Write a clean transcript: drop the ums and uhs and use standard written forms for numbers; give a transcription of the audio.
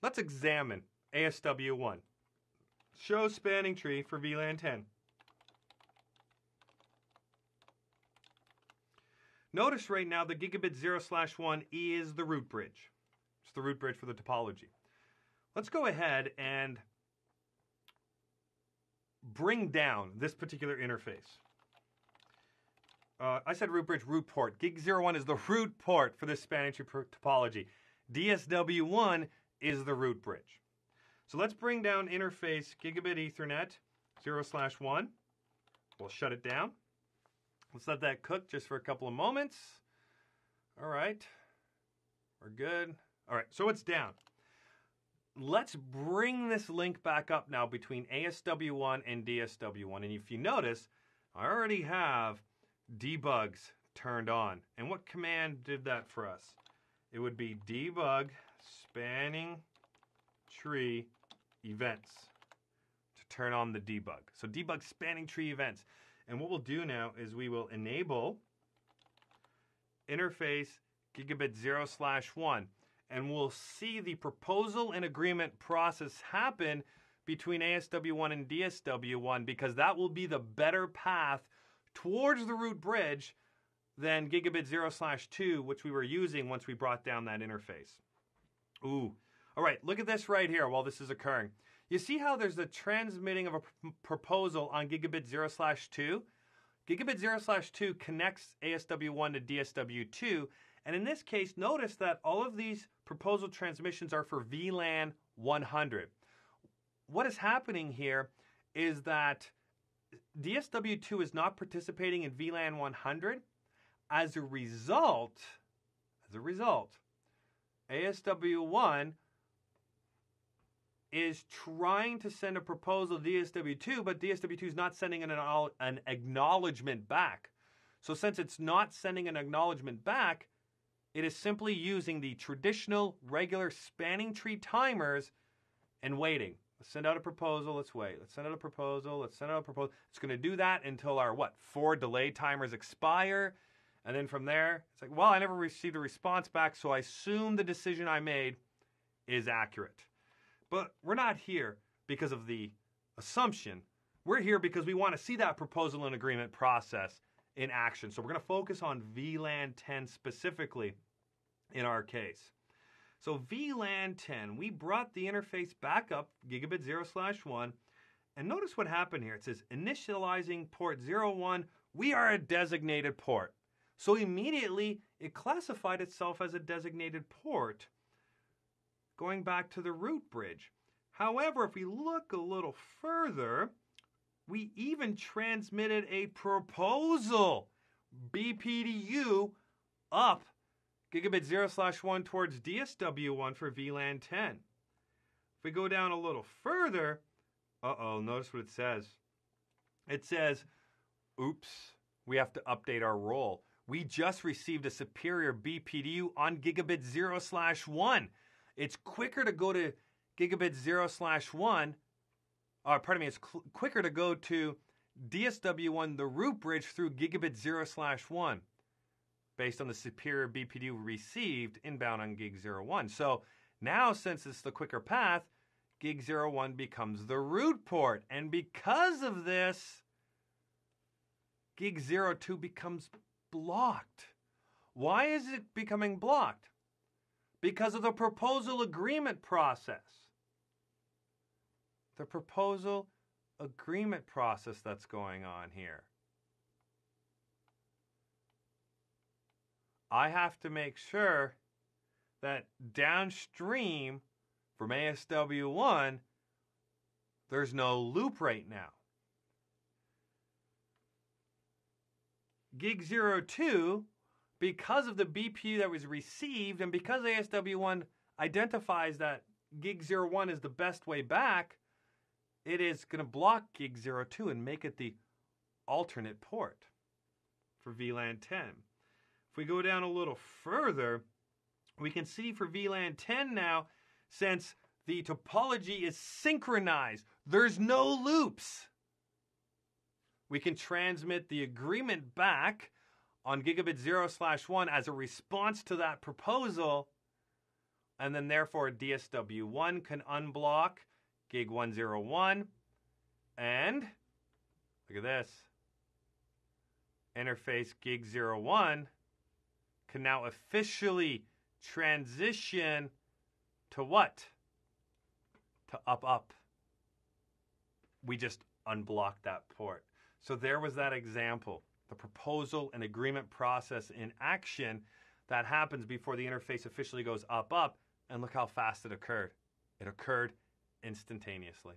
let's examine ASW1. Show spanning tree for VLAN 10. Notice right now the gigabit 0/1 is the root bridge. It's the root bridge for the topology. Let's go ahead and bring down this particular interface. I said root bridge, root port. Gig 01 is the root port for this spanning tree topology. DSW1 is the root bridge. So let's bring down interface gigabit Ethernet 0/1. We'll shut it down. Let's let that cook just for a couple of moments. All right. We're good. All right, so it's down. Let's bring this link back up now between ASW1 and DSW1. And if you notice, I already have debugs turned on. And what command did that for us? It would be debug spanning tree events to turn on the debug. So debug spanning tree events. And what we'll do now is we will enable interface gigabit 0/1. And we'll see the proposal and agreement process happen between ASW1 and DSW1 because that will be the better path towards the root bridge than gigabit 0/2, which we were using once we brought down that interface. Ooh. All right, look at this right here while this is occurring. You see how there's the transmitting of a proposal on gigabit 0/2? Gigabit 0/2 connects ASW1 to DSW2. And in this case, notice that all of these proposal transmissions are for VLAN 100. What is happening here is that DSW2 is not participating in VLAN 100. As a result, ASW1 is trying to send a proposal to DSW2, but DSW2 is not sending an acknowledgement back. So since it's not sending an acknowledgement back, it is simply using the traditional regular spanning tree timers and waiting. Let's send out a proposal, let's wait. Let's send out a proposal, let's send out a proposal. It's going to do that until our, 4 delay timers expire. And then from there, it's like, well, I never received a response back, so I assume the decision I made is accurate. But we're not here because of the assumption. We're here because we want to see that proposal and agreement process in action. So we're going to focus on VLAN 10 specifically in our case. So VLAN 10, we brought the interface back up, gigabit 0/1, and notice what happened here. It says initializing port 01, we are a designated port. So immediately it classified itself as a designated port going back to the root bridge. However, if we look a little further, we even transmitted a proposal, BPDU, up gigabit 0/1 towards DSW1 for VLAN 10. If we go down a little further, notice what it says. It says, oops, we have to update our role. We just received a superior BPDU on gigabit 0/1. It's quicker to go to gigabit 0/1. It's quicker to go to DSW1, the root bridge, through gigabit 0/1 based on the superior BPDU received inbound on gig 01. So now, since it's the quicker path, gig 01 becomes the root port. And because of this, gig 02 becomes blocked. Why is it becoming blocked? Because of the proposal agreement process. The proposal agreement process that's going on here. I have to make sure that downstream from ASW1, there's no loop right now. Gig 02, because of the BPU that was received, and because ASW1 identifies that gig 01 is the best way back, it is going to block gig 02 and make it the alternate port for VLAN 10. If we go down a little further, we can see for VLAN 10 now, since the topology is synchronized, there's no loops. We can transmit the agreement back on gigabit 0/1 as a response to that proposal And then therefore DSW1 can unblock gig 101. And look at this. Interface gig 01 can now officially transition to what? To up. We just unblocked that port. So there was that example. The proposal and agreement process in action that happens before the interface officially goes up. And look how fast it occurred. It occurred instantaneously.